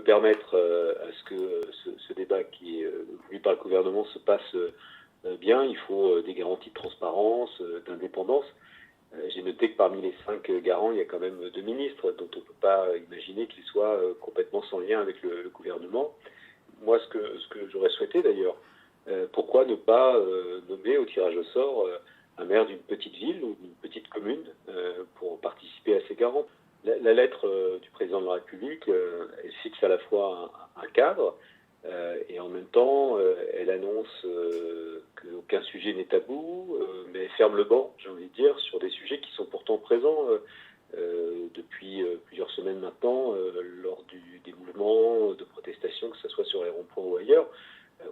permettre à ce que ce débat qui est voulu par le gouvernement se passe bien, il faut des garanties de transparence, d'indépendance. J'ai noté que parmi les 5 garants, il y a quand même 2 ministres dont on ne peut pas imaginer qu'ils soient complètement sans lien avec le gouvernement. Moi, ce que j'aurais souhaité d'ailleurs, pourquoi ne pas nommer au tirage au sort un maire d'une petite ville ou d'une petite commune pour participer à ces garants. La lettre du président de la République, elle fixe à la fois un cadre et en même temps, elle annonce qu'aucun sujet n'est tabou, mais elle ferme le banc, j'ai envie de dire, sur des sujets qui sont pourtant présents depuis plusieurs semaines maintenant, lors des mouvements de protestation, que ce soit sur les ronds-points ou ailleurs.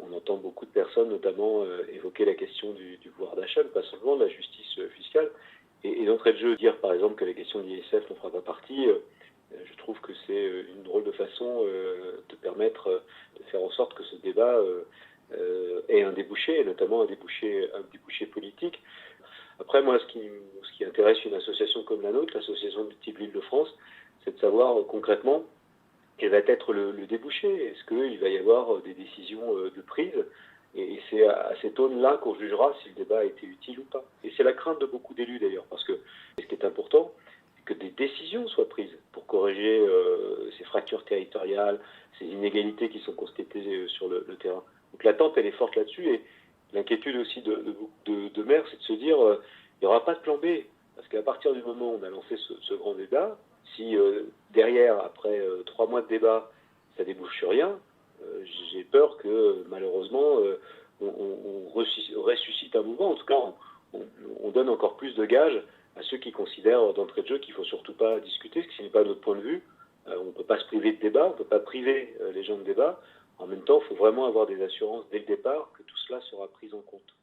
On entend beaucoup de personnes, notamment, évoquer la question du pouvoir d'achat, mais pas seulement de la justice fiscale. Et d'entrée de jeu, dire par exemple que la question de l'ISF ne fera pas partie, je trouve que c'est une drôle de façon de permettre de faire en sorte que ce débat ait un débouché, et notamment un débouché politique. Après, moi, ce qui intéresse une association comme la nôtre, l'association du type L'Île-de-France, c'est de savoir concrètement quel va être le débouché. Est-ce qu'il va y avoir des décisions de prise? Et c'est à cette aune-là qu'on jugera si le débat a été utile ou pas. Et c'est la crainte de beaucoup d'élus d'ailleurs, parce que ce qui est important, c'est que des décisions soient prises pour corriger ces fractures territoriales, ces inégalités qui sont constatées sur le terrain. Donc l'attente, elle est forte là-dessus, et l'inquiétude aussi de maires, c'est de se dire il n'y aura pas de plan B. Parce qu'à partir du moment où on a lancé ce grand débat, si derrière, après 3 mois de débat, ça débouche sur rien, j'ai peur que malheureusement on ressuscite un mouvement. En tout cas, on donne encore plus de gages à ceux qui considèrent d'entrée de jeu qu'il ne faut surtout pas discuter, ce qui n'est pas notre point de vue. On ne peut pas se priver de débat, on ne peut pas priver les gens de débat. En même temps, il faut vraiment avoir des assurances dès le départ que tout cela sera pris en compte.